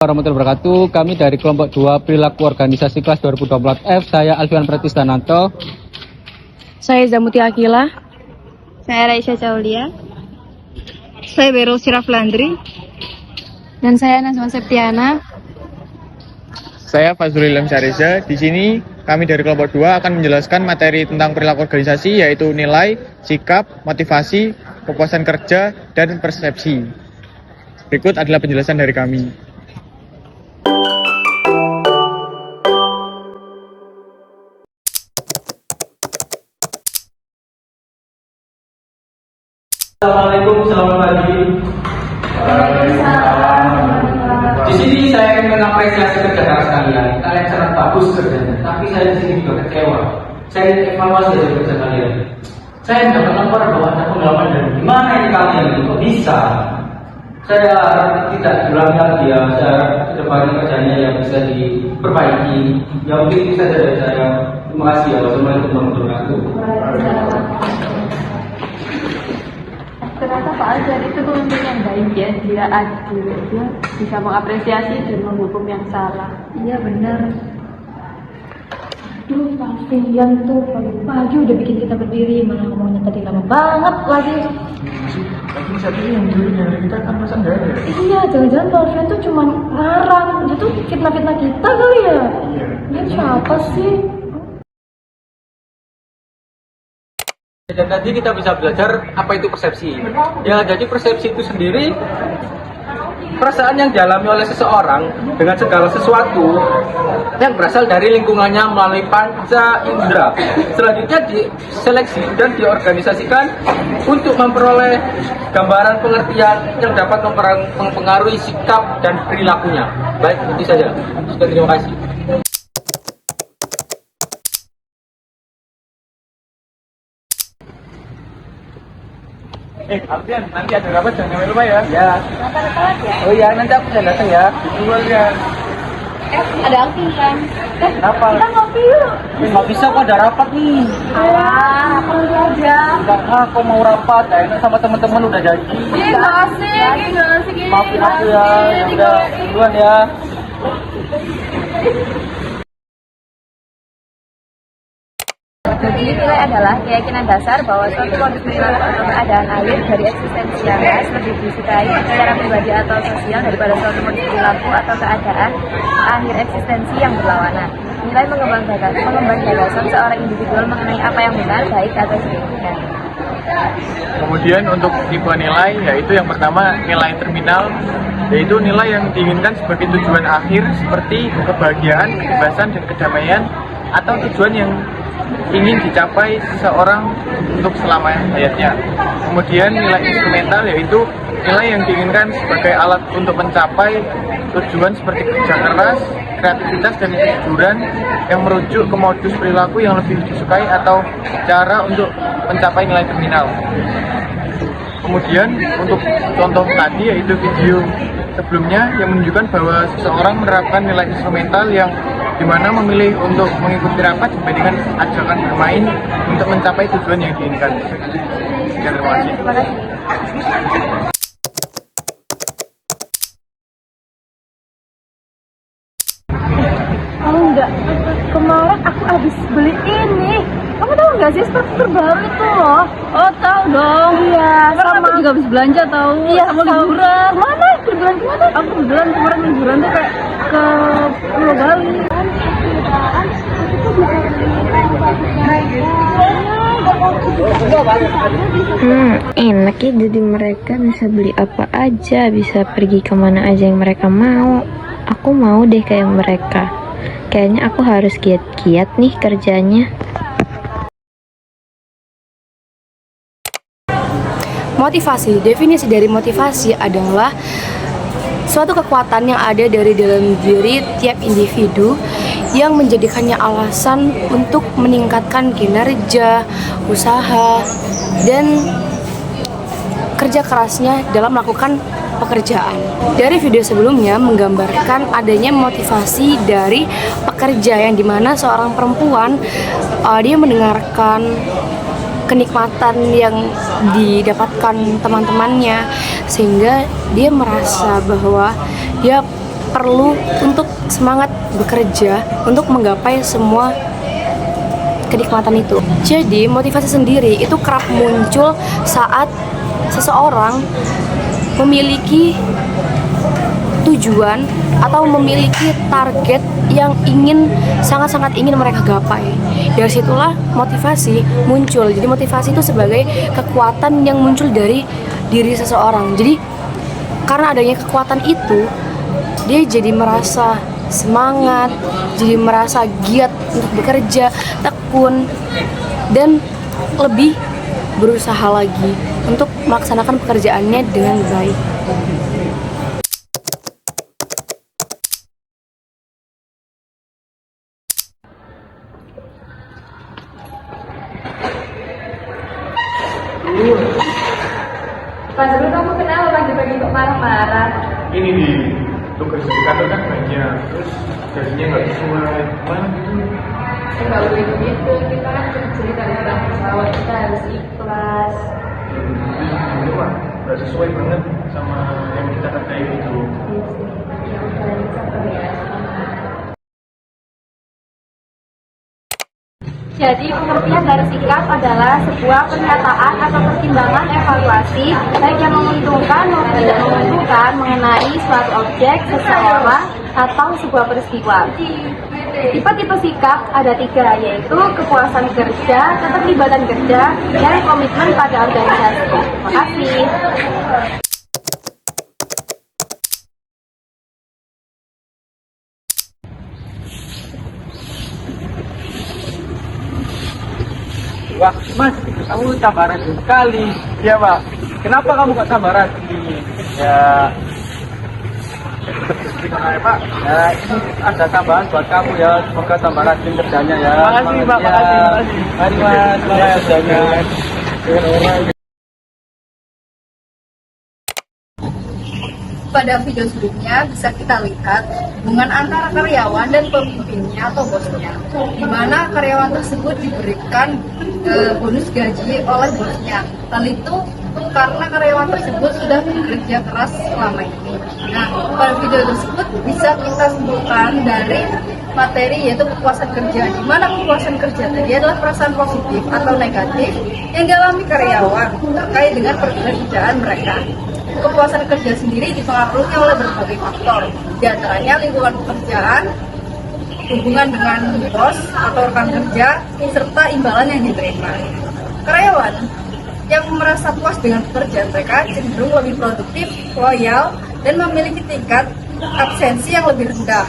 Warahmatullahi wabarakatuh. Kami dari kelompok 2 perilaku organisasi kelas 2024F. Saya Alfian Pratistananto. Saya Zamuti Akila. Saya Raisya Caulia. Saya Bero Siraflandri. Dan saya Nazma Septiana. Saya Fazrul Ilham Syariza. Di sini kami dari kelompok 2 akan menjelaskan materi tentang perilaku organisasi, yaitu nilai, sikap, motivasi, kepuasan kerja, dan persepsi. Berikut adalah penjelasan dari kami. Assalamualaikum, selamat pagi. Di sini saya akan mengapresiasi kerja keras kalian. Kalian sangat bagus kerjanya, tapi saya di sini juga kecewa. Saya ingin evaluasi dari kerja kalian. Saya mendapat laporan bahwa ada pengalaman dan gimana ini kalian itu bisa. Saya harap tidak diulangi lagi ya. Saya harap kedepannya kerjanya yang bisa diperbaiki. Ya mungkin itu saja dari saya. Terima kasih ya. Wassalamualaikum warahmatullahi wabarakatuh. Ternyata Pak Azhar itu pemimpin yang baik ya, dia adil, dia bisa mengapresiasi dan menghukum yang salah. Iya benar. Duh, Alfian tuh pagi-pagi udah bikin kita berdiri, malah ngomongnya tadi lama banget lagi. Tapi satu yang dulunya kita kan masa nggak ada. Iya, jangan-jangan Pak Alfian tuh cuma ngarang, dia tuh fitnah-fitnah kita kali ya. Iya. Dia siapa sih? Dan tadi kita bisa belajar apa itu persepsi. Ya, jadi persepsi itu sendiri perasaan yang dialami oleh seseorang dengan segala sesuatu yang berasal dari lingkungannya melalui panca indera. Selanjutnya diseleksi dan diorganisasikan untuk memperoleh gambaran pengertian yang dapat mempengaruhi sikap dan perilakunya. Baik, itu saja. Terima kasih. Alfian, nanti ada rapat jangan sampai lupa ya. Ya. Oh iya, nanti aku bisa datang ya. Duluan ya. Ada Alvin kan? Apa? Kita ngopi yuk. Nggak bisa kok, ada rapat nih. Alah, perlu aja. Enggak, aku mau rapat. Enak sama teman-teman udah janji. Nggak asik ini. Maafin aku ya. Ya udah, duluan ya. Jadi nilai adalah keyakinan dasar bahwa suatu modus perilaku atau keadaan akhir dari eksistensialnya lebih disukai secara pribadi atau sosial daripada suatu modus perilaku atau keadaan akhir eksistensi yang berlawanan. Nilai mengembang gagasan seorang individual mengenai apa yang benar, baik atau signifikan. Kemudian untuk tipe nilai, yaitu yang pertama nilai terminal, yaitu nilai yang diinginkan sebagai tujuan akhir seperti kebahagiaan, kebebasan, dan kedamaian, atau tujuan yang ingin dicapai seseorang untuk selama hayatnya. Kemudian nilai instrumental, yaitu nilai yang diinginkan sebagai alat untuk mencapai tujuan seperti kerja keras, kreativitas, dan kejujuran yang merujuk ke modus perilaku yang lebih disukai atau cara untuk mencapai nilai terminal. Kemudian untuk contoh tadi, yaitu video sebelumnya yang menunjukkan bahwa seseorang menerapkan nilai instrumental yang dimana memilih untuk mengikuti rapat dibandingkan ajakan bermain untuk mencapai tujuan yang diinginkan. Sekian, terima kasih. Tahu nggak? Kemarin aku habis beli ini. Kamu tahu nggak sih seperti terbaru itu loh? Oh, tahu dong. Iya, Sama aku juga habis belanja tahu. Iya, sama liburan. Mana liburan kemana? Aku liburan kemarin liburan tuh kayak ke Pulau Bali. Enak ya, jadi mereka bisa beli apa aja, bisa pergi kemana aja yang mereka mau. Aku mau deh kayak mereka. Kayaknya aku harus giat-giat nih kerjanya. Motivasi, definisi dari motivasi adalah suatu kekuatan yang ada dari dalam diri tiap individu yang menjadikannya alasan untuk meningkatkan kinerja, usaha, dan kerja kerasnya dalam melakukan pekerjaan. Dari video sebelumnya menggambarkan adanya motivasi dari pekerja yang dimana seorang perempuan dia mendengarkan kenikmatan yang didapatkan teman-temannya, sehingga dia merasa bahwa dia perlu untuk semangat bekerja untuk menggapai semua kenikmatan itu. Jadi motivasi sendiri itu kerap muncul saat seseorang memiliki tujuan atau memiliki target yang sangat-sangat ingin mereka gapai. Dari situlah motivasi muncul. Jadi motivasi itu sebagai kekuatan yang muncul dari diri seseorang. Jadi karena adanya kekuatan itu, dia jadi merasa semangat, jadi merasa giat untuk bekerja, tekun, dan lebih berusaha lagi untuk melaksanakan pekerjaannya dengan baik. Pak Zul, kamu kenapa pagi-pagi kok marah-marah? Ini di tugas di kantor kan banyak, terus gajinya nggak sesuai, mana gitu. Enggak boleh begitu, kita kan kerja dari orang pesawat, kita harus ikhlas. Itu mah nggak sesuai banget sama yang kita kerjain itu. Ya udah, sabar ya. Jadi pengertian dari sikap adalah sebuah pernyataan atau pertimbangan evaluasi baik yang menguntungkan maupun tidak menguntungkan mengenai suatu objek, seseorang, atau sebuah peristiwa. Tipe-tipe sikap ada 3, yaitu kepuasan kerja, keterlibatan kerja, dan komitmen pada organisasi. Terima kasih. Wah, Mas, kamu tambah rajin sekali. Iya Pak. Kenapa kamu kok tambah rajin? Ya gimana ya Pak? Ya, ini ada tambahan buat kamu ya. Semoga tambah rajin kerjanya ya. Makasih Pak, Ya. makasih. Mari Mas, semangat kerjanya. Pada video sebelumnya bisa kita lihat hubungan antara karyawan dan pemimpinnya atau bosnya, di mana karyawan tersebut diberikan bonus gaji oleh bosnya. Hal itu karena karyawan tersebut sudah bekerja keras selama ini. Nah, pada video tersebut bisa kita simpulkan dari materi yaitu kepuasan kerja, di mana kepuasan kerja tadi adalah perasaan positif atau negatif yang dialami karyawan terkait dengan pekerjaan mereka. Kepuasan kerja sendiri dipengaruhi oleh berbagai faktor, di antaranya lingkungan pekerjaan, hubungan dengan bos atau rekan kerja, serta imbalan yang diterima. Karyawan yang merasa puas dengan pekerjaan mereka cenderung lebih produktif, loyal, dan memiliki tingkat absensi yang lebih rendah.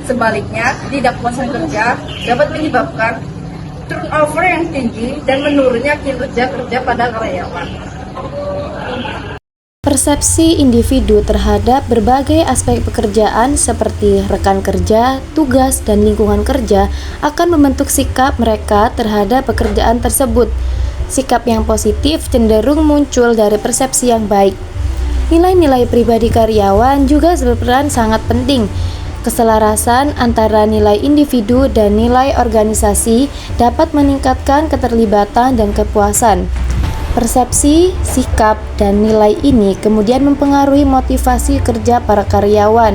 Sebaliknya, ketidakpuasan kerja dapat menyebabkan turnover yang tinggi dan menurunnya kinerja kerja pada karyawan. Persepsi individu terhadap berbagai aspek pekerjaan seperti rekan kerja, tugas, dan lingkungan kerja akan membentuk sikap mereka terhadap pekerjaan tersebut. Sikap yang positif cenderung muncul dari persepsi yang baik. Nilai-nilai pribadi karyawan juga berperan sangat penting. Keselarasan antara nilai individu dan nilai organisasi dapat meningkatkan keterlibatan dan kepuasan. Persepsi, sikap, dan nilai ini kemudian mempengaruhi motivasi kerja para karyawan,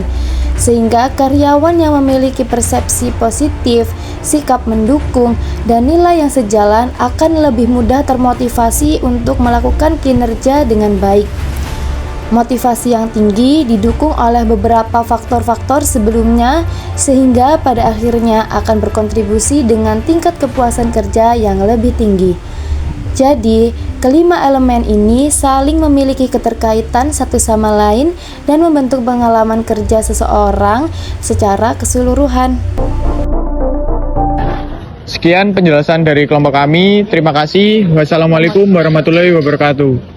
sehingga karyawan yang memiliki persepsi positif, sikap mendukung, dan nilai yang sejalan akan lebih mudah termotivasi untuk melakukan kinerja dengan baik. Motivasi yang tinggi didukung oleh beberapa faktor-faktor sebelumnya, sehingga pada akhirnya akan berkontribusi dengan tingkat kepuasan kerja yang lebih tinggi. Jadi, kelima elemen ini saling memiliki keterkaitan satu sama lain dan membentuk pengalaman kerja seseorang secara keseluruhan. Sekian penjelasan dari kelompok kami. Terima kasih. Wassalamualaikum warahmatullahi wabarakatuh.